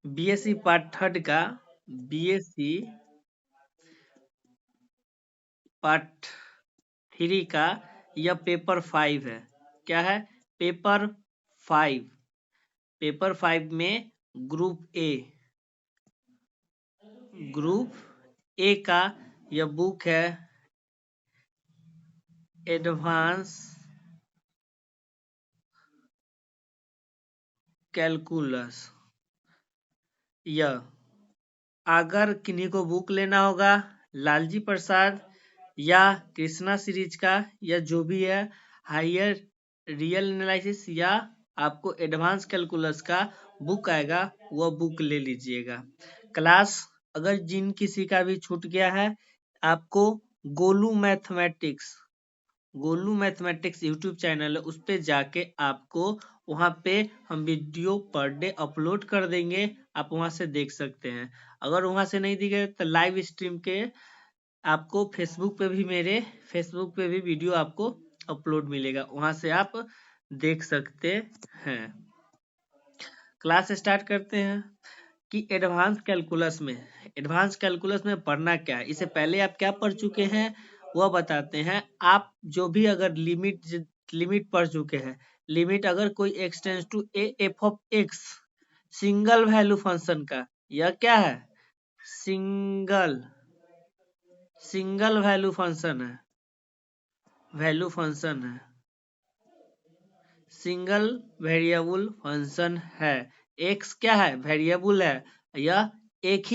BSc part third का BSc part 3 का यह पेपर 5 है। क्या है? पेपर 5। पेपर 5 में ग्रुप ए का यह बुक है एडवांस कैलकुलस। यह अगर किन्हीं को बुक लेना होगा लालजी प्रसाद या कृष्णा सीरीज का या जो भी है हायर रियल एनालिसिस या आपको एडवांस कैलकुलस का बुक आएगा वह बुक ले लीजिएगा। क्लास अगर जिन किसी का भी छूट गया है आपको गोलू मैथमेटिक्स यूट्यूब चैनल है उस पे जाके आपको वहां पे हम वीडियो पर डे अपलोड कर देंगे, आप वहां से देख सकते हैं। अगर वहां से नहीं दिखे तो लाइव स्ट्रीम के आपको फेसबुक पे भी वीडियो आपको अपलोड मिलेगा, वहां से आप देख सकते हैं। क्लास स्टार्ट करते हैं कि एडवांस कैलकुलस में पढ़ना क्या है। इससे पहले आप क्या पढ़ चुके हैं वह बताते हैं। आप जो भी अगर लिमिट पढ़ चुके हैं, लिमिट अगर कोई x tends to a f of x single value function का, यह क्या है? सिंगल वैल्यू फंक्शन है, सिंगल वेरिएबल फंक्शन है। x क्या है? वेरिएबल है, यह एक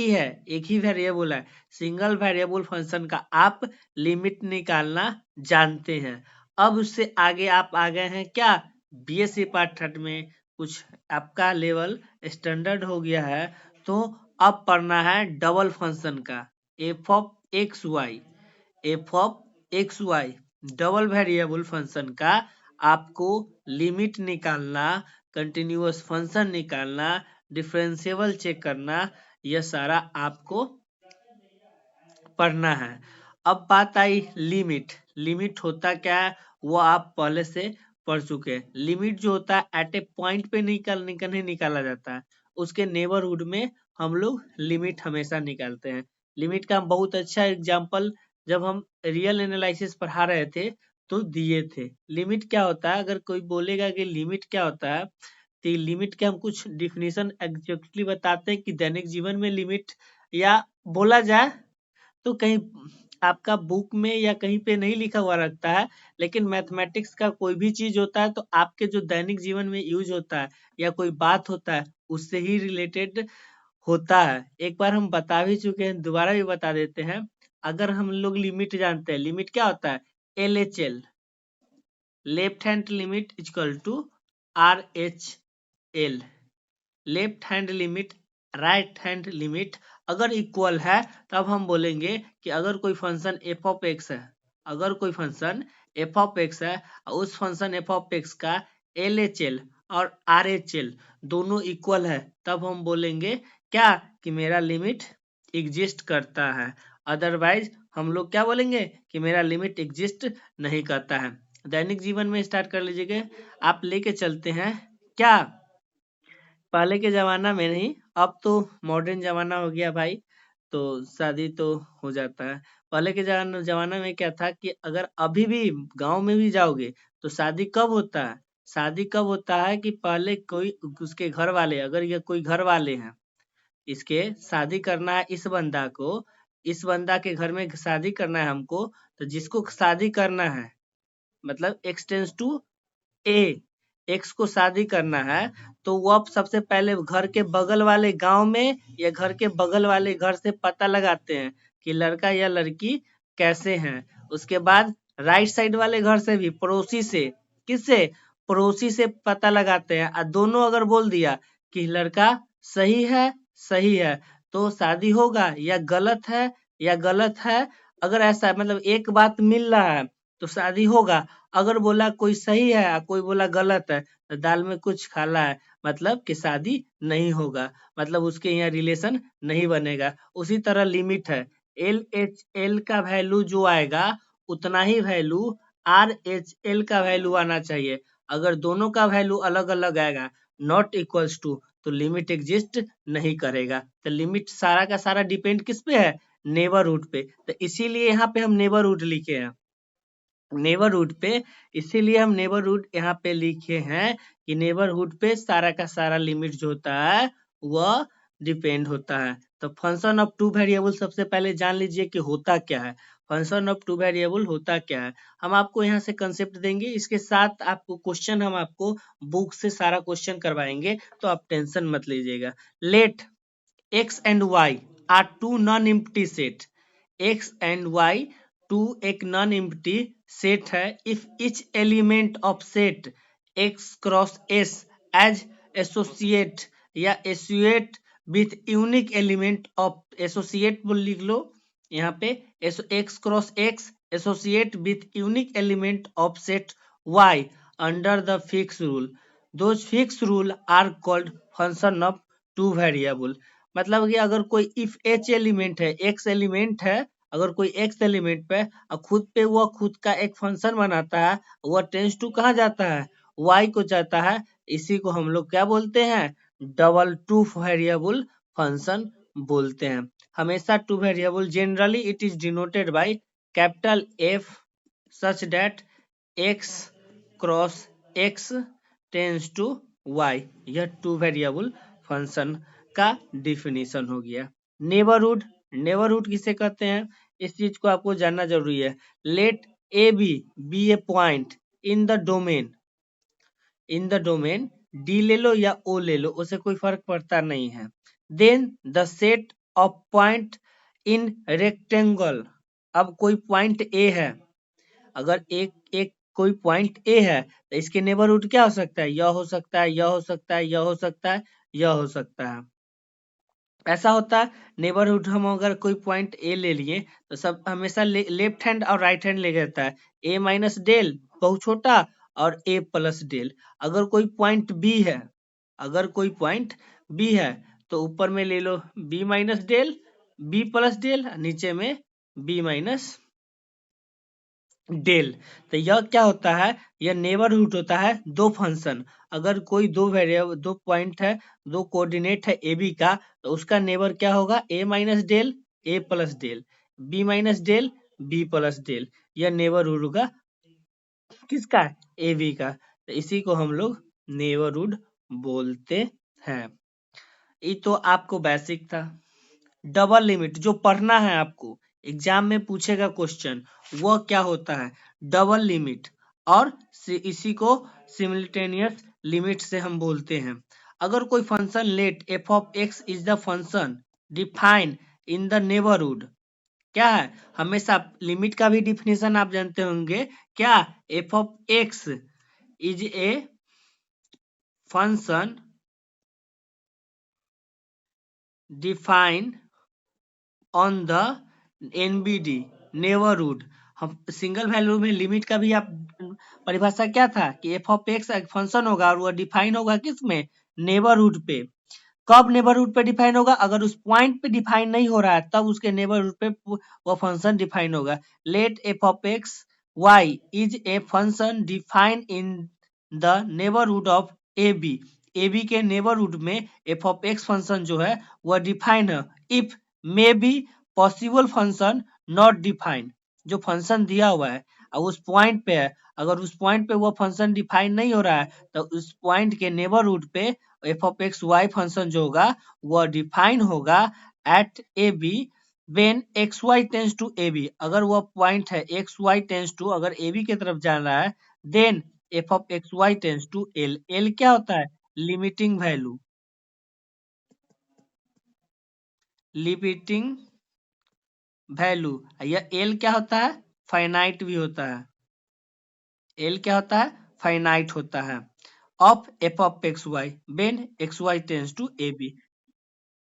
ही वेरिएबल है। सिंगल वेरिएबल फंक्शन का आप लिमिट निकालना जानते हैं। अब उससे आगे आप आ गए हैं क्या? बीएससी पार्ट थर्ड में कुछ आपका लेवल स्टैंडर्ड हो गया है, तो अब पढ़ना है डबल फंक्शन का f of x y double variable function का आपको लिमिट निकालना, कंटिन्यूअस फंक्शन निकालना, डिफरेंशिएबल चेक करना, यह सारा आपको पढ़ना है। अब बात आई लिमिट होता क्या है वो आप पहले से पढ़ चुके हैं। लिमिट जो होता है एट ए पॉइंट पे नहीं निकाला जाता है, उसके नेबरहुड में हम लोग लिमिट हमेशा निकालते हैं। लिमिट का बहुत अच्छा एग्जाम्पल जब हम रियल एनालिसिस पढ़ा रहे थे तो दिए थे। लिमिट क्या होता है? अगर कोई बोलेगा कि लिमिट क्या होता है तो लिमिट के हम कुछ डिफिनीशन एग्जैक्टली बताते हैं कि दैनिक जीवन में लिमिट या बोला जाए तो कहीं आपका बुक में या कहीं पे नहीं लिखा हुआ रखता है, लेकिन मैथमेटिक्स का कोई भी चीज होता है तो आपके जो दैनिक जीवन में यूज होता है या कोई बात होता है उससे ही रिलेटेड होता है। एक बार हम बता भी चुके हैं, दोबारा भी बता देते हैं। अगर हम लोग लिमिट जानते हैं, लिमिट क्या होता है? LHL left hand limit equal to RHL। Left hand limit right hand limit अगर इक्वल है तब हम बोलेंगे कि अगर कोई फंक्शन f ऑफ x है, उस फंक्शन f ऑफ x का LHL और RHL दोनों इक्वल है, तब हम बोलेंगे क्या? कि मेरा लिमिट एग्जिस्ट करता है। अदरवाइज हम लोग क्या बोलेंगे? कि मेरा लिमिट एग्जिस्ट नहीं करता है। दैनिक जीवन में स्टार्ट कर लीजिएगा। आप लेके चलते हैं क्या? पहले के जमाना में नहीं, अब तो मॉडर्न जमाना हो गया भाई, तो शादी तो हो जाता है। पहले के जमाना में क्या था कि अगर अभी भी गांव में भी जाओगे तो शादी कब होता है? कि पहले कोई उसके घर वाले, अगर ये कोई घर वाले हैं, इसके शादी करना है इस बंदा के घर में शादी करना है हमको, तो जिसको शादी करना है मतलब x tends to a x को शादी करना है तो वो अब सबसे पहले घर के बगल वाले गांव में या घर के बगल वाले घर से पता लगाते हैं कि लड़का या लड़की कैसे हैं। उसके बाद राइट साइड वाले घर से भी पड़ोसी से पता लगाते हैं। और दोनों अगर बोल दिया कि लड़का सही है तो शादी होगा, या गलत है अगर ऐसा मतलब एक बात मिल रहा है तो शादी होगा। अगर बोला कोई सही है कोई बोला गलत है तो दाल में कुछ काला है, मतलब कि शादी नहीं होगा, मतलब उसके यहाँ रिलेशन नहीं बनेगा। उसी तरह लिमिट है, LHL का वैल्यू जो आएगा उतना ही वैल्यू RHL का वैल्यू आना चाहिए। अगर दोनों का वैल्यू अलग अलग आएगा नॉट इक्वल्स टू तो लिमिट एग्जिस्ट नहीं करेगा। तो लिमिट सारा का सारा डिपेंड किस पे है, नेबरहुड पे। तो इसीलिए यहाँ पे हम नेबरहुड लिखे हैं, नेबरहुड पे, इसीलिए हम नेबरहुड यहाँ पे लिखे हैं कि नेबरहुड पे सारा का सारा लिमिट जो होता है वह डिपेंड होता है। तो फंक्शन ऑफ टू वेरिएबल सबसे पहले जान लीजिए कि होता क्या है। फंक्शन ऑफ टू वेरिएबल होता क्या है, हम आपको यहाँ से कंसेप्ट देंगे, इसके साथ आपको क्वेश्चन हम आपको बुक से सारा क्वेश्चन करवाएंगे, तो आप टेंशन मत लीजिएगा। Let x and y are two non-empty set, x and y two एक नॉन एम्प्टी सेट है if each element of set x cross s as associate या associate with unique element of, associate बोल लिख लो यहाँ पे, x cross x associate with unique element of set y under the fix rule, those fix rule are called function of two variable. मतलब कि अगर कोई इफ एच एलिमेंट है, एक्स एलिमेंट है, अगर कोई एक्स एलिमेंट पे और खुद पे वह खुद का एक फंक्शन बनाता है, वह टेंस टू कहाँ जाता है, वाई को जाता है, इसी को हम लोग क्या बोलते हैं, डबल टू वेरिएबल फंक्शन बोलते हैं। हमेशा two variable generally it is denoted by capital F such that x cross x tends to y, यह टू वेरिएबल फंक्शन का डिफिनीशन हो गया। नेबरहुड, नेबरहुड किसे कहते हैं, इस चीज को आपको जानना जरूरी है। Let a b a point in the domain, in the domain D ले लो या ओ ले लो, उसे कोई फर्क पड़ता नहीं है। Then the set of point in rectangle, अब कोई पॉइंट ए है, अगर एक एक कोई पॉइंट ए है तो इसके नेबरहुड क्या हो सकता है, यह हो सकता है, यह हो सकता है, यह हो सकता है, यह हो सकता है, ऐसा होता है। नेबरहुड हम अगर कोई पॉइंट ए ले लिए तो सब हमेशा लेफ्ट हैंड और राइट हैंड ले रहता है, ए माइनस डेल बहुत छोटा और ए प्लस डेल। अगर कोई पॉइंट बी है, अगर कोई पॉइंट बी है तो ऊपर में ले लो B minus del, B plus del, नीचे में बी माइनस डेल। तो यह क्या होता है, यह नेबरहुड होता है दो फंक्शन, अगर कोई दो वेरिएबल, दो पॉइंट है, दो कोऑर्डिनेट है ए बी का, तो उसका नेबर क्या होगा, a minus del a plus del, b minus del B plus del, यह नेबरहुड होगा किसका, ए बी का। तो इसी को हम लोग नेबरहुड बोलते हैं। ये तो आपको बेसिक था। डबल लिमिट जो पढ़ना है आपको, एग्जाम में पूछेगा क्वेश्चन, वह क्या होता है, डबल लिमिट, और इसी को सिमिल्टेनियस लिमिट से हम बोलते हैं। अगर कोई function let f of x is the function define in the neighbourhood, क्या है, हमेशा लिमिट का भी डिफिनेशन आप जानते होंगे, क्या, F of x is a function define on the NBD neighbourhood. हम सिंगल वैल्यू में लिमिट का भी आप परिभाषा क्या था कि एफ ऑफ एक्स एक फंक्शन होगा और वह डिफाइन होगा किस में, नेबरहुड पे। कब नेबरहुड पे डिफाइन होगा, अगर उस पॉइंट पे डिफाइन नहीं हो रहा है तब उसके नेबरहुड पे वो फंक्शन डिफाइन होगा। Let f of x y is a function define in the neighbourhood of a b, a b के नेबरहुड में एफ ऑफ एक्स फंक्शन जो है वह डिफाइन है if may be possible function not define, जो function दिया हुआ है और उस पॉइंट पे है, अगर उस पॉइंट पे वो फंक्शन डिफाइन नहीं हो रहा है तो उस पॉइंट के नेबरहुड पे f of x y function जो होगा वह डिफाइन होगा at a b when x y tends to a b, अगर वह पॉइंट है एक्स वाई टेंस टू, अगर ए बी की तरफ जान रहा है, then f of x y tends to l, l क्या होता है, लिमिटिंग वैल्यू, लिमिटिंग वैल्यू, यह एल क्या होता है, फाइनाइट भी होता है, एल क्या होता है, फाइनाइट होता है, of f of x y when x y tends to a b.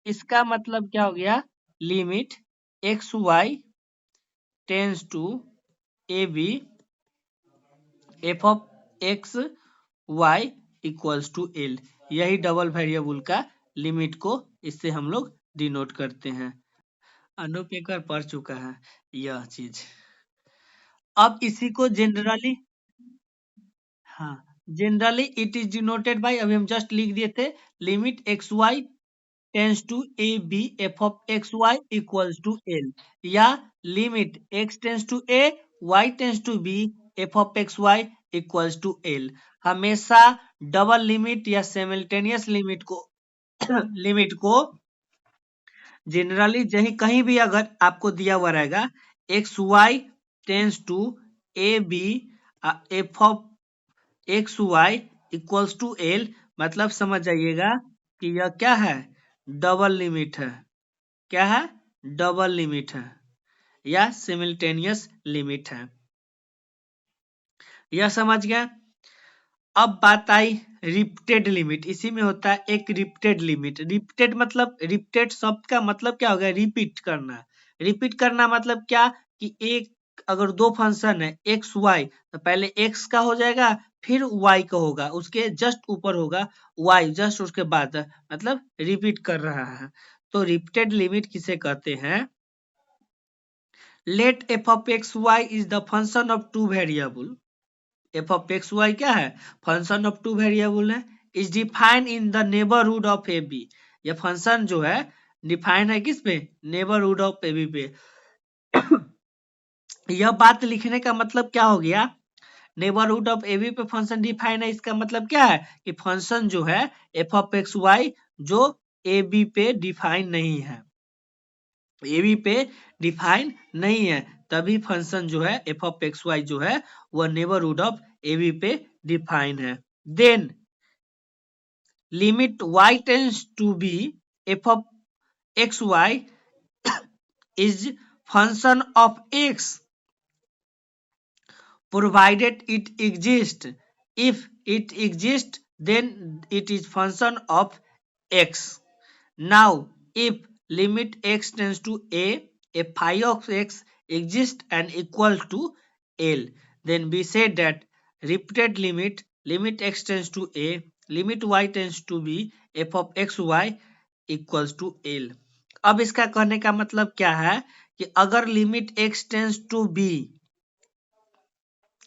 इसका मतलब क्या हो गया, limit x y tends to a b f of x y equals to l, यही डबल वेरिएबल का लिमिट को इससे हम लोग डिनोट करते हैं। अनूप एक बार पढ़ चुका है यह चीज। अब इसी को जनरली, हाँ, generally it is denoted by, अभी हम जस्ट लिख दिए थे, limit x y tends to a b f of x y equals to L, या limit x tends to a y tends to b f of x y equals to L. हमेशा double limit या simultaneous limit को limit को generally कहीं भी अगर आपको दिया हुआ रहेगा x y tends to a b f of x y equals to l, मतलब समझ जाइएगा कि यह क्या है, डबल लिमिट है। क्या है, डबल लिमिट है या सिमिल्टेनियस लिमिट है। यह समझ गया। अब बात आई रिपीटेड लिमिट, इसी में होता है एक रिपीटेड लिमिट। रिपीटेड मतलब, रिपीटेड शब्द का मतलब क्या हो गया, रिपीट करना। रिपीट करना मतलब क्या कि एक अगर दो फंक्शन है एक्स वाई, तो पहले एक्स का हो जाएगा फिर वाई का होगा, उसके जस्ट ऊपर होगा वाई, जस्ट उसके बाद, मतलब रिपीट कर रहा है। तो रिपीटेड लिमिट किसे कहते हैं? Let f of x y is the function of two variable. F of x y क्या है, फंक्शन ऑफ टू वेरिएबल है, is defined in the neighbourhood of a b. ये फंक्शन जो है डिफाइन है किस पे, नेबरहुड ऑफ ए बी पे। यह बात लिखने का मतलब क्या हो गया, नेबरहुड ऑफ ए बी पे फंक्शन डिफाइन है, इसका मतलब क्या है कि फंक्शन जो है एफ ऑफ एक्स वाई जो ए बी पे डिफाइन नहीं है, ए बी पे डिफाइन नहीं है, तभी फंक्शन जो है एफ ऑफ एक्स वाई जो है वह नेबरहुड ऑफ ए बी पे डिफाइन है। Then limit y tense to b f of x y is function of x provided it exists. If it exists, then it is function of x. Now if limit x tends to a phi of x exists and equal to L, then we say that repeated limit x tends to a, limit y tends to b f of x y equals to L. अब इसका कहने का मतलब क्या है कि अगर limit x tends to b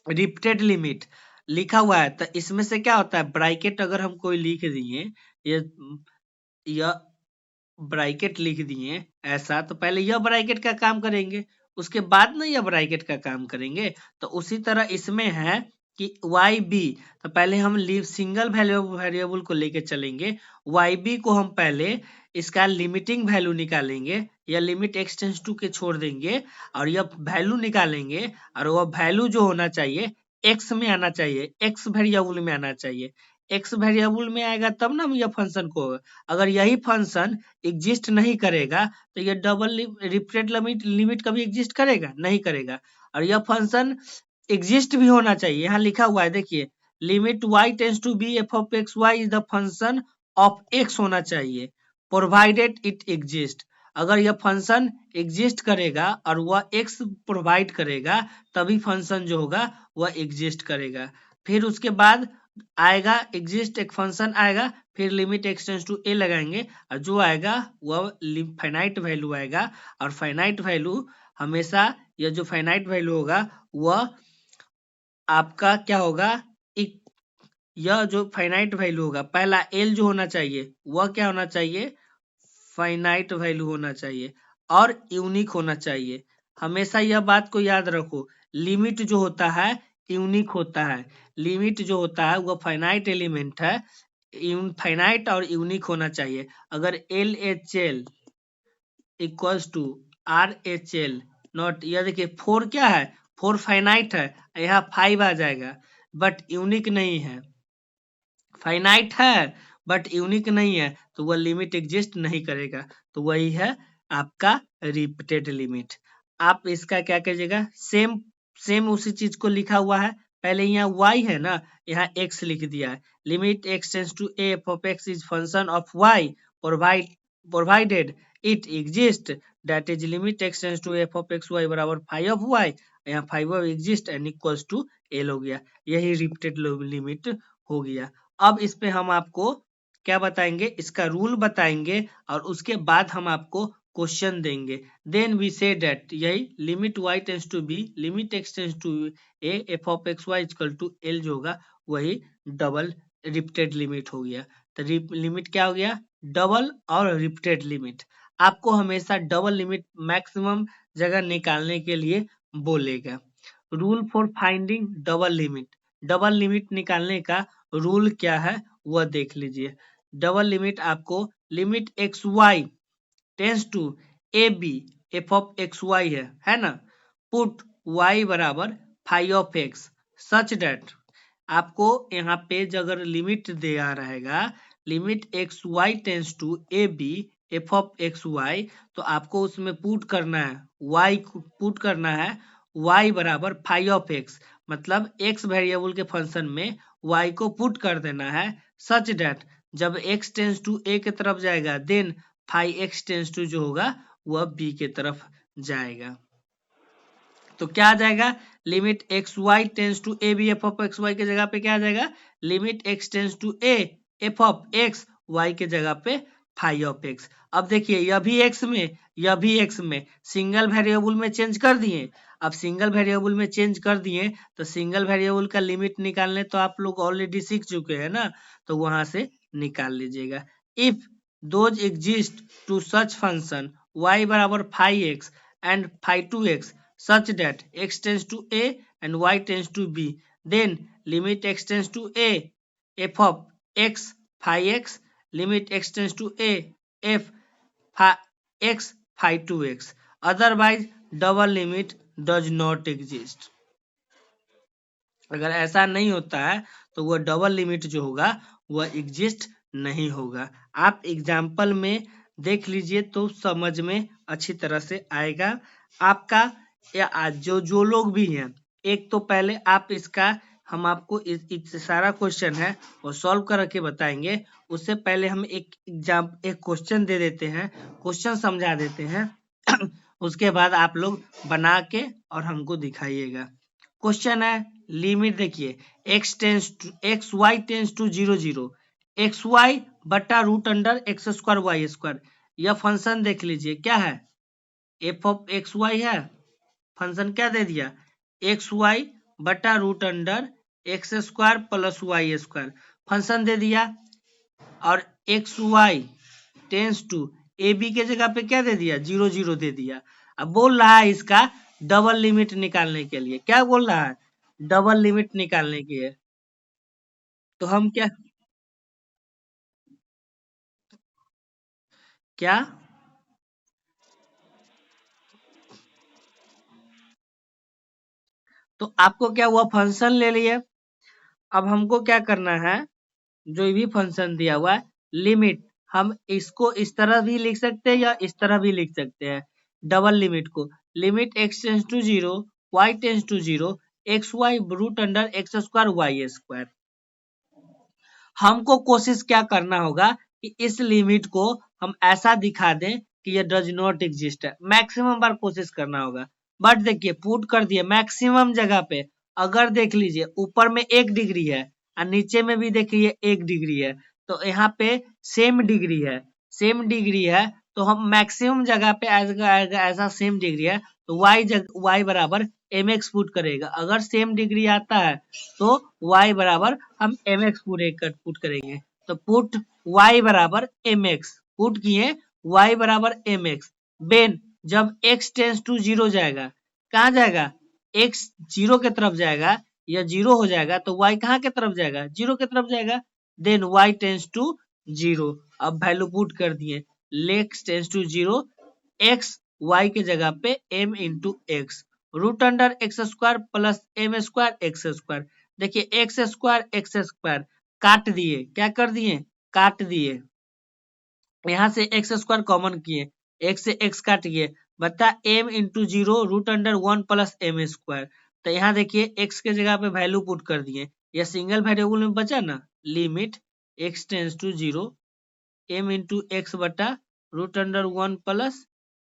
repeated limit लिखा हुआ है, तो इसमें से क्या होता है, ब्रैकेट अगर हम कोई लिख दिए, ये ब्रैकेट लिख दिए ऐसा, तो पहले यह ब्रैकेट का काम करेंगे, उसके बाद ना यह ब्रैकेट का काम करेंगे। तो उसी तरह इसमें है कि वाई बी, तो पहले हम सिंगल वेरिएबल को लेके चलेंगे, वाई बी को हम पहले इसका लिमिटिंग वैल्यू निकालेंगे, या लिमिट एक्स टेंस टू के छोड़ देंगे और यह वैल्यू निकालेंगे, और वह वैल्यू जो होना चाहिए एक्स में आना चाहिए, एक्स वेरिएबल में आना चाहिए। एक्स वेरिएबल में आएगा तब ना यह फंक्शन को होगा। अगर यही फंक्शन एग्जिस्ट नहीं करेगा तो यह डबल रिपीटेड लिमिट कभी एग्जिस्ट करेगा, नहीं करेगा। और यह फंक्शन एग्जिस्ट भी होना चाहिए, यहाँ लिखा हुआ है देखिए, limit y tense to b f of x y is the function of x होना चाहिए, प्रोवाइडेड इट एग्जिस्ट। अगर यह फंक्शन एग्जिस्ट करेगा और वह x प्रोवाइड करेगा, तभी फंक्शन जो होगा वह एग्जिस्ट करेगा। फिर उसके बाद आएगा एग्जिस्ट, एक फंक्शन आएगा, फिर लिमिट एक्स टेंस टू ए लगाएंगे, और जो आएगा वह फाइनाइट वैल्यू आएगा। और फाइनाइट वैल्यू हमेशा, यह जो फाइनाइट वैल्यू होगा वह आपका क्या होगा, यह जो फाइनाइट वैल्यू होगा, पहला एल जो होना चाहिए वह क्या होना चाहिए, फाइनाइट वैल्यू होना चाहिए और यूनिक होना चाहिए। हमेशा यह बात को याद रखो, लिमिट जो होता है यूनिक होता है, लिमिट जो होता है वह फाइनाइट एलिमेंट है, फाइनाइट और यूनिक होना चाहिए। अगर L H L equals to R H L not, यह देखिए फोर क्या है, फोर फाइनाइट है, यहाँ 5 आ जाएगा, बट यूनिक नहीं है। फाइनाइट है बट यूनिक नहीं है, तो वह लिमिट एग्जिस्ट नहीं करेगा। तो वही है आपका रिपीटेड लिमिट। आप इसका क्या कीजिएगा, सेम उसी चीज को लिखा हुआ है, पहले यहाँ y है ना, यहाँ x लिख दिया है, limit x tends to a f of x is function of y provided it exist, that is limit x tends to f of x y बराबर फाइव ऑफ y, यहाँ five of exist and equals to l हो गया, यही repeated limit हो गया। अब इस पे हम आपको क्या बताएंगे, इसका रूल बताएंगे, और उसके बाद हम आपको क्वेश्चन देंगे। देन वी से दैट यही limit y tense to b, limit x tends to a f of x y equal to l जो होगा वही डबल रिपीटेड लिमिट हो गया। तो लिमिट क्या हो गया? डबल और रिपीटेड लिमिट। आपको हमेशा डबल लिमिट मैक्सिमम जगह निकालने के लिए बोलेगा। Rule for finding double limit निकालने का रूल क्या है वह देख लीजिए। डबल लिमिट आपको limit x y tends to a b f of x y है ना। पुट वाई बराबर five of x such that, आपको यहाँ पे अगर लिमिट दिया रहेगा limit x y tends to a b f of x y, तो आपको उसमें पुट करना है वाई पुट करना है वाई बराबर फाइव ऑफ एक्स, मतलब एक्स वेरिएबल के फंक्शन में वाई को पुट कर देना है सच डेट जब एक्स टेंस टू ए के तरफ जाएगा then five x tends to जो होगा वह बी के तरफ जाएगा। तो क्या आ जाएगा? Limit x y tends to a b f of x y के जगह पे क्या आ जाएगा? Limit x tends to a f of x y के जगह पे फाइव ऑफ एक्स। अब देखिए यह भी एक्स में यह भी एक्स में सिंगल वेरिएबल में चेंज कर दिए। अब सिंगल वेरिएबल में चेंज कर दिए तो सिंगल वेरिएबल का लिमिट निकालने तो आप लोग ऑलरेडी सीख चुके हैं ना, तो वहां से निकाल लीजिएगा। If those exist two such function y बराबर 5x and 2x such that x tends to a and y tends to b, then limit x tends to a f of x phi x, limit x tends to a f phi x phi 2x, otherwise double limit does not exist। अगर ऐसा नहीं होता है तो वह double limit जो होगा वह एग्जिस्ट नहीं होगा। आप एग्जाम्पल में देख लीजिए तो समझ में अच्छी तरह से आएगा आपका। या जो जो लोग भी हैं, एक तो पहले आप इसका हम आपको इस सारा क्वेश्चन है वो सॉल्व करके बताएंगे। उससे पहले हम एक क्वेश्चन दे देते हैं, क्वेश्चन समझा देते हैं उसके बाद आप लोग बना के और हमको दिखाइएगा। क्वेश्चन है लिमिट देखिए x y tends to 0 0 x y बटा root under x square y square. यह फंक्शन देख लीजिए क्या है, एफ ऑफ एक्स वाई है। फंक्शन क्या दे दिया? एक्स वाई बटा root under x square plus y square function दे दिया। और x y tends to a b के जगह पे क्या दे दिया? 0 0 दे दिया। अब बोल रहा है इसका डबल लिमिट निकालने के लिए, क्या बोल रहा है? डबल लिमिट निकालने के लिए। तो हम क्या क्या तो आपको क्या हुआ? फंक्शन ले लिए। अब हमको क्या करना है, जो भी फंक्शन दिया हुआ है लिमिट, हम इसको इस तरह भी लिख सकते हैं या इस तरह भी लिख सकते हैं। डबल लिमिट को limit x tends to 0 y tends to 0 x y root under x square y square. हमको कोशिश क्या करना होगा कि इस लिमिट को हम ऐसा दिखा दें कि ये डज नॉट एग्जिस्ट है। मैक्सिमम बार कोशिश करना होगा। बट देखिए पुट कर दिए मैक्सिमम जगह पे। अगर देख लीजिए ऊपर में 1 डिग्री है और नीचे में भी देखिए 1 डिग्री है, तो यहाँ पे सेम डिग्री है तो हम मैक्सिमम जगह पे ऐसा सेम डिग्री है तो y बराबर mx पुट करेगा। अगर सेम डिग्री आता है तो y बराबर हम mx पुट करेंगे। तो पुट y बराबर mx पुट किए y बराबर mx। बेन जब x टेंस टू 0 जाएगा, कहाँ जाएगा? x 0 के तरफ जाएगा या 0 हो जाएगा तो y कहाँ के तरफ जाएगा? 0 के तरफ जाएगा। Then y tense to 0। अब वैल्यू पुट कर दिए x tends to 0 x y के जगह पे m into x root under x square plus m square x square. देखिए एक्स स्क्वायर काट दिए, क्या कर दिए? काट दिए। यहाँ से एक्स स्क्वायर कॉमन किए, एक्स से एक्स काट गए, बता m into 0 root under 1 plus m square. तो यहाँ देखिए एक्स के जगह पे वैल्यू पुट कर दिए, यह सिंगल वेरिएबल में बचा ना। Limit x tends to 0 m into x बटा root under 1 plus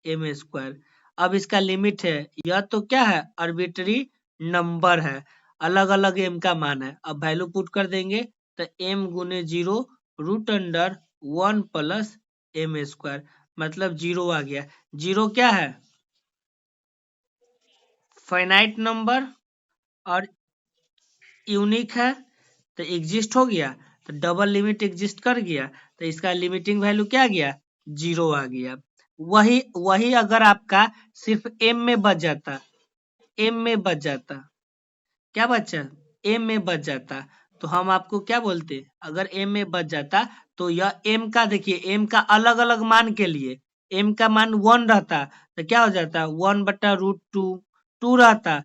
m square. अब इसका लिमिट है, यह तो क्या है? आर्बिट्री नंबर है, अलग अलग m का मान है। अब वैल्यू पुट कर देंगे तो m गुने 0 root under 1 plus m square, मतलब 0 आ गया। 0 क्या है? फाइनाइट नंबर और यूनिक है। तो एग्जिस्ट हो गया, तो डबल लिमिट एग्जिस्ट कर गया, तो इसका लिमिटिंग वैल्यू क्या आ गया, 0 आ गया। वही वही अगर आपका सिर्फ एम में बच जाता, एम में बच जाता, क्या बचा, एम में बच जाता, तो हम आपको क्या बोलते, अगर एम में बच जाता तो यह एम का देखिए, एम का अलग अलग मान के लिए एम का मान 1 रहता तो क्या हो जाता, 1/√2, 2 रहता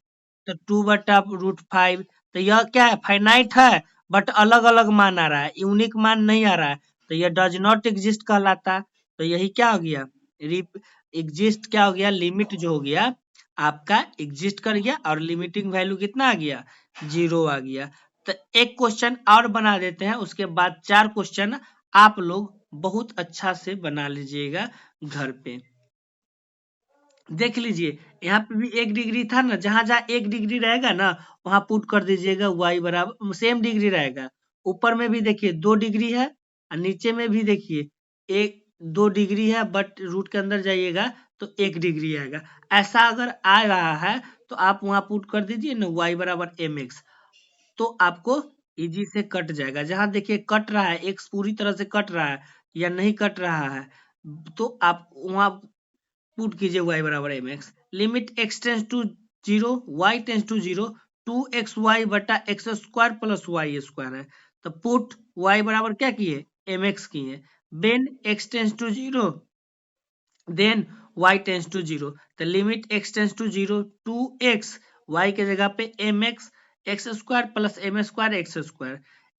तो 2/√5। तो यह क्या है, फाइनाइट है बट अलग अलग मान आ रहा है, यूनिक मान नहीं आ रहा है, तो यह डज नॉट एग्जिस्ट कहलाता। तो यही क्या हो गया, एग्जिस्ट क्या हो गया, लिमिट जो हो गया आपका एग्जिस्ट कर गया और लिमिटिंग वैल्यू कितना आ गया, 0 आ गया। तो एक क्वेश्चन और बना देते हैं, उसके बाद 4 क्वेश्चन आप लोग बहुत अच्छा से बना लीजिएगा घर पे। देख लीजिए, यहाँ पे भी 1 डिग्री था ना, जहां जहां 1 डिग्री रहेगा ना वहां पुट कर दीजिएगा y बराबर सेम डिग्री रहेगा। ऊपर में भी देखिए 2 डिग्री है और नीचे में भी देखिए 2 डिग्री है, बट रूट के अंदर जाइएगा तो 1 डिग्री आएगा। ऐसा अगर आ रहा है तो आप वहां पुट कर दीजिए ना y बराबर mx, तो आपको इजी से कट जाएगा। जहां देखिए कट रहा है, x पूरी तरह से कट रहा है या नहीं कट रहा है, तो आप वहां पुट कीजिए y बराबर mx, limit x tends to 0, y tense to 0, 2xy बटा x square plus y square है, तो पुट y बराबर क्या किए, mx किए, then x tends to 0, then y tense to 0, तो limit x tends to 0, 2x, y के जगह पे mx, x square plus m square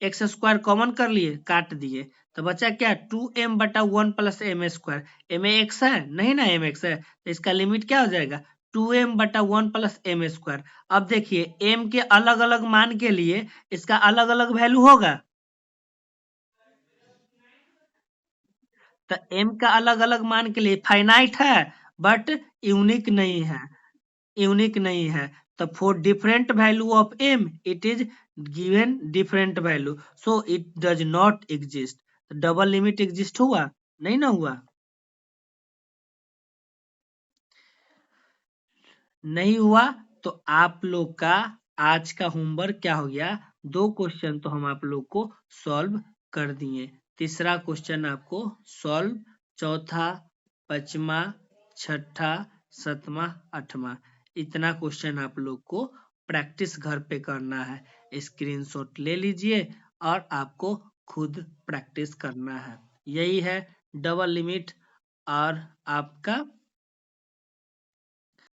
x square common कर लिए, काट दिए, तो बचा क्या, 2m/1 plus m square, M x है नहीं ना, एम एक्स है तो इसका लिमिट क्या हो जाएगा, 2m/1 प्लस एम स्क्वायर। अब देखिए m के अलग अलग मान के लिए इसका अलग अलग वैल्यू होगा, तो m का अलग अलग मान के लिए फाइनाइट है बट यूनिक नहीं है, यूनिक नहीं है, तो for different value of m it is given different value, so it does not exist. Double limit exist हुआ, नहीं ना हुआ, नहीं हुआ। तो आप लोग का आज का होमवर्क क्या हो गया, 2 क्वेश्चन तो हम आप लोग को सॉल्व कर दिए, तीसरा क्वेश्चन आपको सॉल्व, चौथा, पांचवा, छठा, सातवां, आठवां, इतना क्वेश्चन आप लोग को प्रैक्टिस घर पे करना है, स्क्रीनशॉट ले लीजिए और आपको खुद प्रैक्टिस करना है। यही है डबल लिमिट और आपका